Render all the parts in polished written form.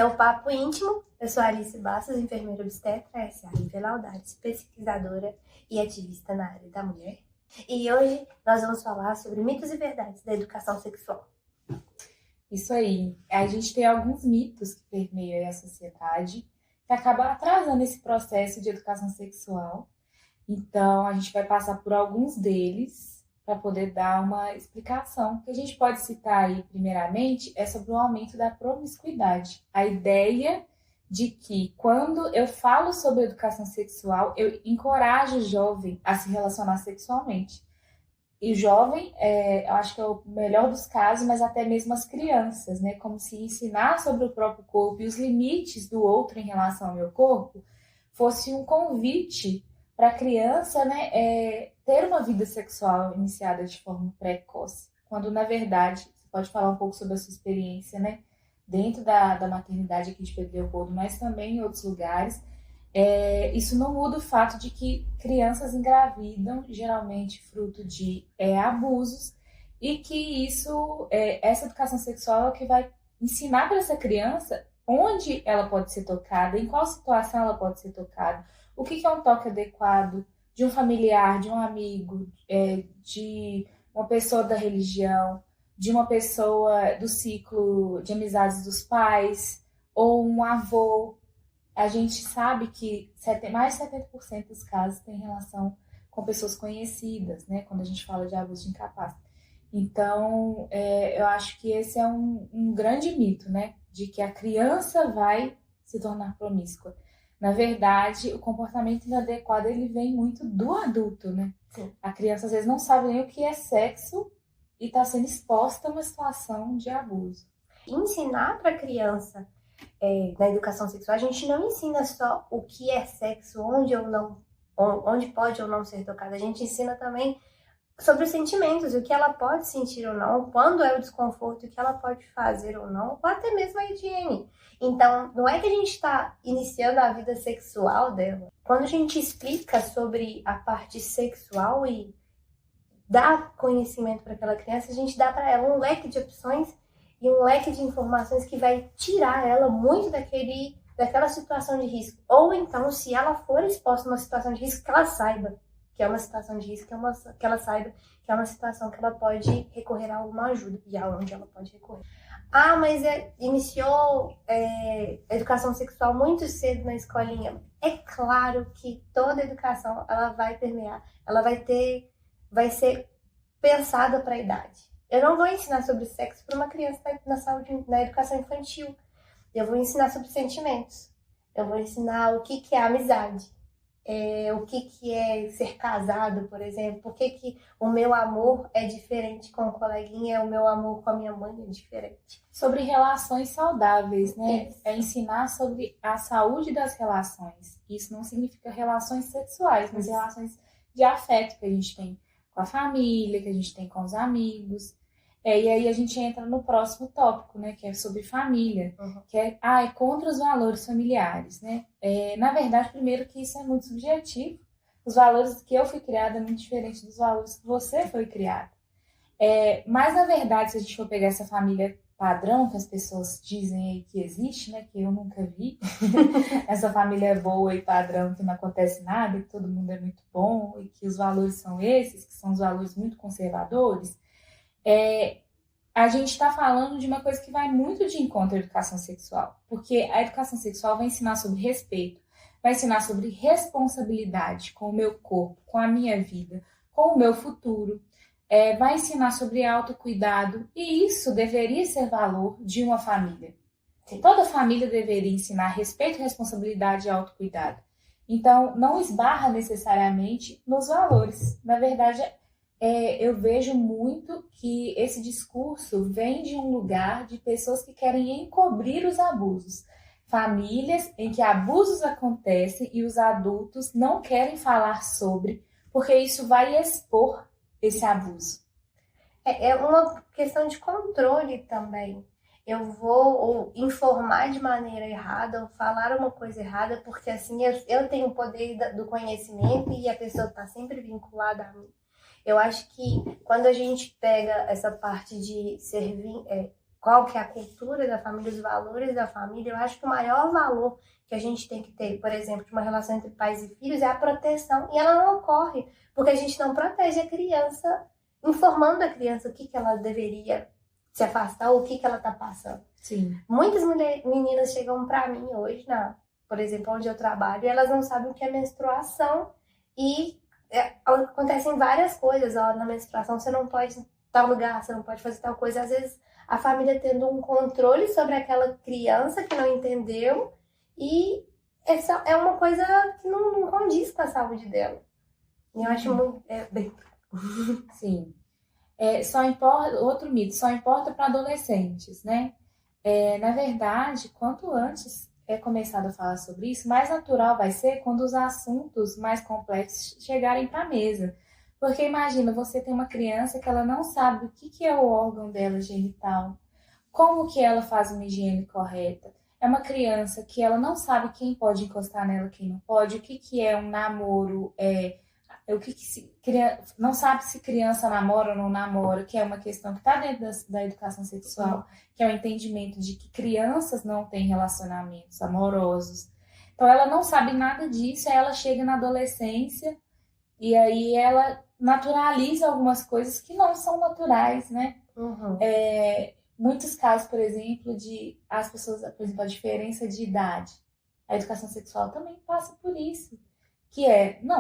é o Papo Íntimo. Eu sou a Alice Bastos, enfermeira obstetra, essa é a Lívia Laudares, pesquisadora e ativista na área da mulher. E hoje nós vamos falar sobre mitos e verdades da educação sexual. Isso aí. A gente tem alguns mitos que permeiam a sociedade que acabam atrasando esse processo de educação sexual. Então, a gente vai passar por alguns deles para poder dar uma explicação. O que a gente pode citar aí, primeiramente, é sobre o aumento da promiscuidade. A ideia de que, quando eu falo sobre educação sexual, eu encorajo o jovem a se relacionar sexualmente. E o jovem, eu acho que é o melhor dos casos, mas até mesmo as crianças, né? Como se ensinar sobre o próprio corpo e os limites do outro em relação ao meu corpo fosse um convite para a criança, né, ter uma vida sexual iniciada de forma precoce. Quando, na verdade, você pode falar um pouco sobre a sua experiência, né? Dentro da maternidade aqui de Pedro Leopoldo, mas também em outros lugares. Isso não muda o fato de que crianças engravidam, geralmente fruto de abusos, e que essa educação sexual é o que vai ensinar para essa criança onde ela pode ser tocada, em qual situação ela pode ser tocada, o que é um toque adequado de um familiar, de um amigo, de uma pessoa da religião, de uma pessoa do ciclo de amizades dos pais, ou um avô. A gente sabe que mais de 70% dos casos têm relação com pessoas conhecidas, né? Quando a gente fala de abuso de incapaz. Então, eu acho que esse é um grande mito, né? De que a criança vai se tornar promíscua. Na verdade, o comportamento inadequado, ele vem muito do adulto, né? Sim. A criança, às vezes, não sabe nem o que é sexo e está sendo exposta a uma situação de abuso. Ensinar para a criança na educação sexual, a gente não ensina só o que é sexo, onde pode ou não ser tocado. A gente ensina também sobre os sentimentos, o que ela pode sentir ou não, quando é o desconforto, o que ela pode fazer ou não, ou até mesmo a higiene. Então, não é que a gente está iniciando a vida sexual dela. Quando a gente explica sobre a parte sexual e dá conhecimento para aquela criança, a gente dá para ela um leque de opções e um leque de informações que vai tirar ela muito daquela situação de risco. Ou então, se ela for exposta a uma situação de risco, que ela saiba que é uma situação de risco, que ela saiba que é uma situação que ela pode recorrer a alguma ajuda e aonde ela pode recorrer. Ah, mas iniciou a educação sexual muito cedo na escolinha. É claro que toda educação ela vai permear, ela vai ser pensada para a idade. Eu não vou ensinar sobre sexo para uma criança na educação infantil. Eu vou ensinar sobre sentimentos. Eu vou ensinar o que é amizade. O que é ser casado, por exemplo. Por que o meu amor é diferente com o coleguinha, o meu amor com a minha mãe é diferente. Sobre relações saudáveis, né? Isso. É ensinar sobre a saúde das relações. Isso não significa relações sexuais, mas relações de afeto que a gente tem com a família, que a gente tem com os amigos. E aí a gente entra no próximo tópico, né? Que é sobre família. Uhum. Que é contra os valores familiares, né? Na verdade, primeiro que isso é muito subjetivo. Os valores que eu fui criada é muito diferente dos valores que você foi criada. Mas, na verdade, se a gente for pegar essa família padrão que as pessoas dizem aí que existe, né? Que eu nunca vi. Essa família boa e padrão que não acontece nada, que todo mundo é muito bom e que os valores são esses, que são os valores muito conservadores. A gente está falando de uma coisa que vai muito de encontro à educação sexual, porque a educação sexual vai ensinar sobre respeito, vai ensinar sobre responsabilidade com o meu corpo, com a minha vida, com o meu futuro, vai ensinar sobre autocuidado, e isso deveria ser valor de uma família. Toda família deveria ensinar respeito, responsabilidade e autocuidado. Então, não esbarra necessariamente nos valores. Na verdade, eu vejo muito que esse discurso vem de um lugar de pessoas que querem encobrir os abusos. Famílias em que abusos acontecem e os adultos não querem falar sobre, porque isso vai expor esse abuso. É uma questão de controle também. Eu vou informar de maneira errada ou falar uma coisa errada, porque assim eu tenho o poder do conhecimento e a pessoa está sempre vinculada a mim. Eu acho que quando a gente pega essa parte de qual que é a cultura da família, os valores da família, eu acho que o maior valor que a gente tem que ter, por exemplo, de uma relação entre pais e filhos é a proteção. E ela não ocorre porque a gente não protege a criança, informando a criança o que ela deveria se afastar ou o que ela está passando. Sim. Muitas meninas chegam para mim hoje, por exemplo, onde eu trabalho, e elas não sabem o que é menstruação e acontecem várias coisas. Na menstruação você não pode ir tal lugar, você não pode fazer tal coisa. Às vezes a família tendo um controle sobre aquela criança que não entendeu e é uma coisa que não condiz com a saúde dela. E eu acho muito... bem... Sim. Outro mito, só importa para adolescentes, né? Na verdade, quanto antes é começado a falar sobre isso, mais natural vai ser quando os assuntos mais complexos chegarem para a mesa. Porque imagina, você tem uma criança que ela não sabe o que é o órgão dela genital, como que ela faz uma higiene correta. É uma criança que ela não sabe quem pode encostar nela, quem não pode, o que é um namoro, não sabe se criança namora ou não namora, que é uma questão que está dentro da educação sexual, que é o entendimento de que crianças não têm relacionamentos amorosos. Então ela não sabe nada disso, aí ela chega na adolescência e aí ela naturaliza algumas coisas que não são naturais, né? Uhum. Muitos casos, por exemplo, as pessoas, por exemplo, a diferença de idade. A educação sexual também passa por isso. Que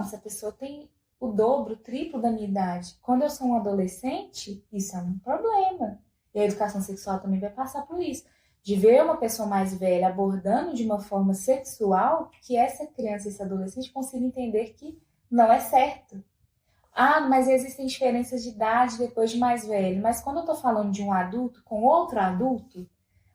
se a pessoa tem o dobro, o triplo da minha idade, quando eu sou um adolescente, isso é um problema. E a educação sexual também vai passar por isso. De ver uma pessoa mais velha abordando de uma forma sexual, que essa criança, esse adolescente, consiga entender que não é certo. Mas existem diferenças de idade depois de mais velho. Mas quando eu tô falando de um adulto com outro adulto,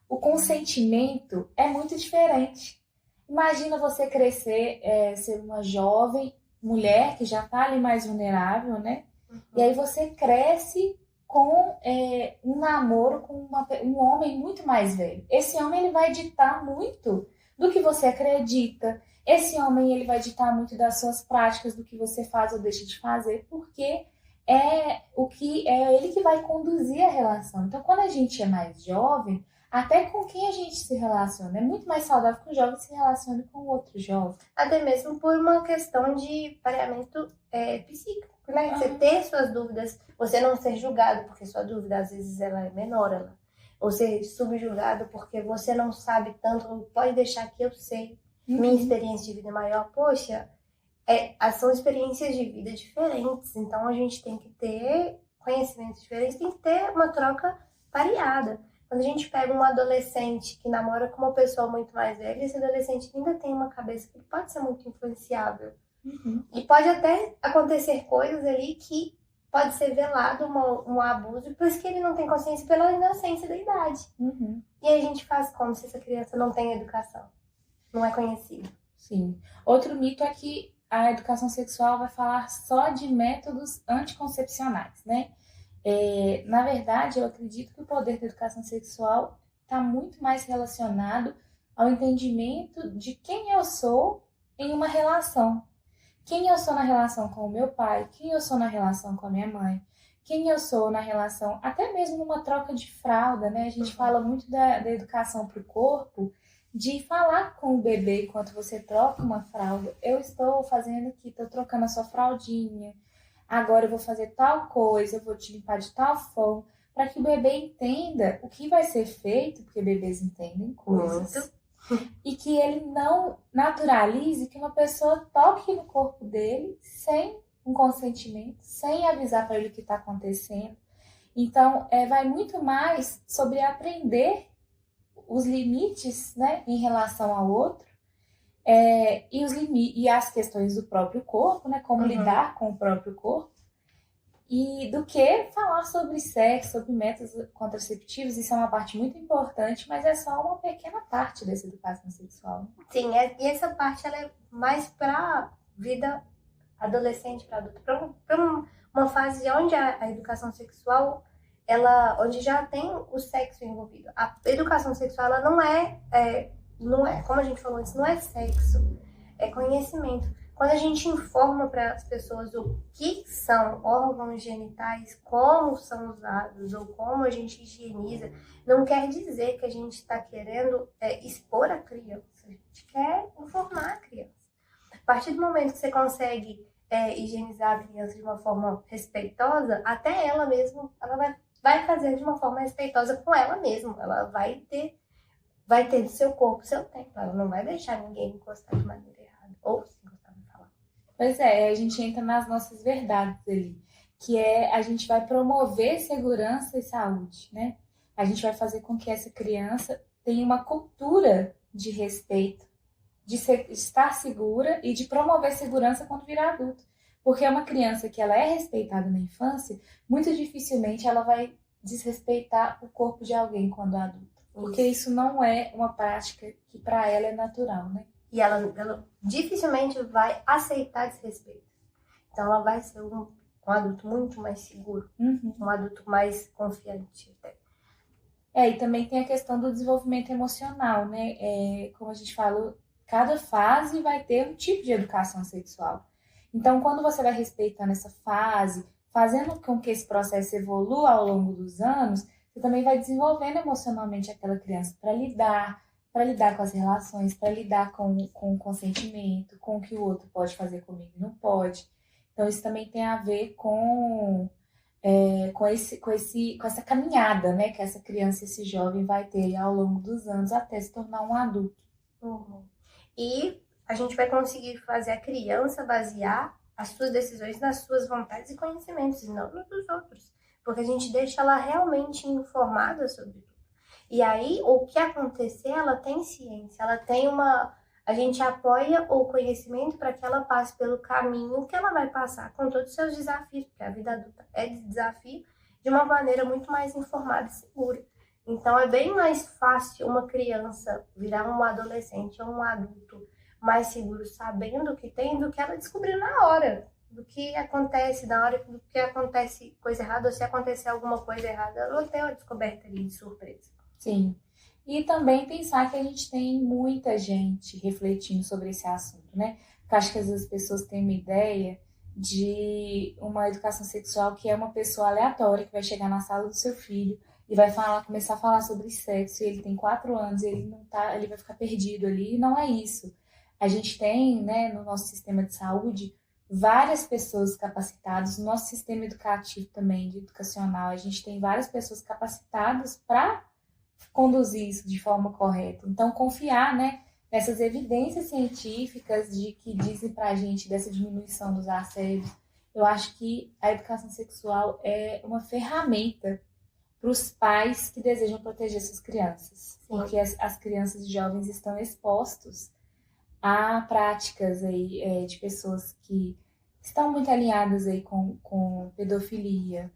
o consentimento é muito diferente. Imagina você crescer, ser uma jovem mulher que já está ali mais vulnerável, né? Uhum. E aí você cresce com um namoro com um homem muito mais velho. Esse homem ele vai ditar muito do que você acredita. Esse homem ele vai ditar muito das suas práticas, do que você faz ou deixa de fazer, porque é ele que vai conduzir a relação. Então, quando a gente é mais jovem, até com quem a gente se relaciona. É muito mais saudável que um jovem se relacione com outro jovem. Até mesmo por uma questão de pareamento psíquico, né? Você ter suas dúvidas, você não ser julgado porque sua dúvida às vezes ela é menor, ou ser subjugado porque você não sabe tanto, pode deixar que eu sei. Minha experiência de vida é maior. Poxa, são experiências de vida diferentes, então a gente tem que ter conhecimentos diferentes, tem que ter uma troca variada. Quando a gente pega um adolescente que namora com uma pessoa muito mais velha, esse adolescente ainda tem uma cabeça que pode ser muito influenciável. Uhum. E pode até acontecer coisas ali que pode ser velado um abuso, por isso que ele não tem consciência pela inocência da idade. Uhum. E aí a gente faz como se essa criança não tem educação, não é conhecida. Sim. Outro mito é que a educação sexual vai falar só de métodos anticoncepcionais, né? Na verdade, eu acredito que o poder da educação sexual está muito mais relacionado ao entendimento de quem eu sou em uma relação. Quem eu sou na relação com o meu pai, quem eu sou na relação com a minha mãe, quem eu sou na relação, até mesmo numa troca de fralda, né? A gente fala muito da educação para o corpo, de falar com o bebê enquanto você troca uma fralda. Eu estou fazendo aqui, estou trocando a sua fraldinha. Agora eu vou fazer tal coisa, eu vou te limpar de tal forma, para que o bebê entenda o que vai ser feito, porque bebês entendem coisas. E que ele não naturalize que uma pessoa toque no corpo dele sem um consentimento, sem avisar para ele o que está acontecendo. Então, vai muito mais sobre aprender os limites, né, em relação ao outro, e as questões do próprio corpo, né, como lidar com o próprio corpo, e do que falar sobre sexo, sobre métodos contraceptivos. Isso é uma parte muito importante, mas é só uma pequena parte dessa educação sexual. Sim, e essa parte ela é mais para vida adolescente, para adulto, para uma fase onde a educação sexual, onde já tem o sexo envolvido. A educação sexual ela não é, como a gente falou antes, não é sexo, é conhecimento. Quando a gente informa para as pessoas o que são órgãos genitais, como são usados ou como a gente higieniza, não quer dizer que a gente está querendo expor a criança. A gente quer informar a criança. A partir do momento que você consegue higienizar a criança de uma forma respeitosa, até ela mesma, ela vai fazer de uma forma respeitosa com ela mesma. Ela vai ter do seu corpo seu tempo. Ela não vai deixar ninguém encostar de maneira errada. Ou se encostar, vai falar. Pois é, a gente entra nas nossas verdades ali, que a gente vai promover segurança e saúde, né? A gente vai fazer com que essa criança tenha uma cultura de respeito, de estar segura e de promover segurança quando virar adulto. Porque uma criança que ela é respeitada na infância, muito dificilmente ela vai desrespeitar o corpo de alguém quando adulta. Porque isso não é uma prática que para ela é natural, né? E ela dificilmente vai aceitar desrespeito. Então ela vai ser um adulto muito mais seguro, um adulto mais confiante. E também tem a questão do desenvolvimento emocional, né? Como a gente falou, cada fase vai ter um tipo de educação sexual. Então, quando você vai respeitando essa fase, fazendo com que esse processo evolua ao longo dos anos, você também vai desenvolvendo emocionalmente aquela criança para lidar com as relações, para lidar com o consentimento, com o que o outro pode fazer comigo e não pode. Então, isso também tem a ver com essa caminhada, né, que essa criança, esse jovem vai ter ao longo dos anos até se tornar um adulto. E a gente vai conseguir fazer a criança basear as suas decisões nas suas vontades e conhecimentos, e não nos dos outros. Porque a gente deixa ela realmente informada sobre tudo. E aí, o que acontecer, ela tem ciência, ela tem a gente apoia o conhecimento para que ela passe pelo caminho que ela vai passar com todos os seus desafios, porque a vida adulta é de desafio, de uma maneira muito mais informada e segura. Então, é bem mais fácil uma criança virar um adolescente ou um adulto mais seguro, sabendo o que tem, do que ela descobrir na hora. Do que acontece na hora, do que acontece coisa errada, ou se acontecer alguma coisa errada, ela tem uma descoberta ali de surpresa. Sim. E também pensar que a gente tem muita gente refletindo sobre esse assunto, né? Porque acho que às vezes as pessoas têm uma ideia de uma educação sexual que é uma pessoa aleatória que vai chegar na sala do seu filho e vai começar a falar sobre sexo, e ele tem 4 anos, e ele vai ficar perdido ali, e não é isso. A gente tem, né, no nosso sistema de saúde, várias pessoas capacitadas, no nosso sistema educativo também, de educacional, a gente tem várias pessoas capacitadas para conduzir isso de forma correta. Então, confiar, né, nessas evidências científicas que dizem para a gente dessa diminuição dos assédios. Eu acho que a educação sexual é uma ferramenta para os pais que desejam proteger suas crianças. Sim. Porque as crianças e jovens estão expostos a práticas aí, de pessoas que estão muito alinhadas aí com pedofilia,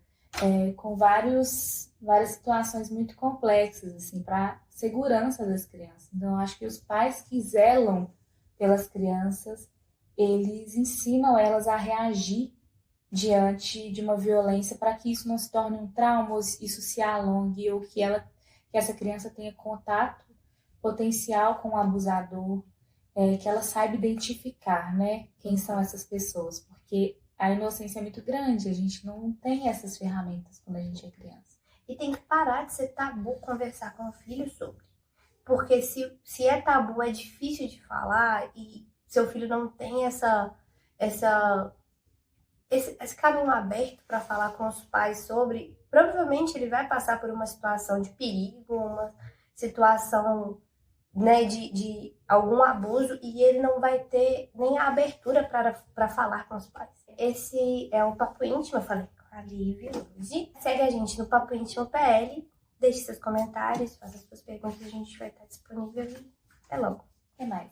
com várias situações muito complexas assim, para segurança das crianças. Então, eu acho que os pais que zelam pelas crianças, eles ensinam elas a reagir diante de uma violência para que isso não se torne um trauma, ou isso se alongue, ou que essa criança tenha contato potencial com o abusador, que ela saiba identificar, né, quem são essas pessoas, porque a inocência é muito grande, a gente não tem essas ferramentas quando a gente é criança. E tem que parar de ser tabu conversar com o filho sobre. Porque se é tabu, é difícil de falar, e seu filho não tem esse caminho aberto para falar com os pais sobre, provavelmente ele vai passar por uma situação de perigo, uma situação, né, de algum abuso, e ele não vai ter nem a abertura para falar com os pais. Esse é o Papo Íntimo, eu falei com a Lívia hoje. Segue a gente no Papo Íntimo PL, deixe seus comentários, faça suas perguntas, a gente vai estar disponível e até logo. Até mais.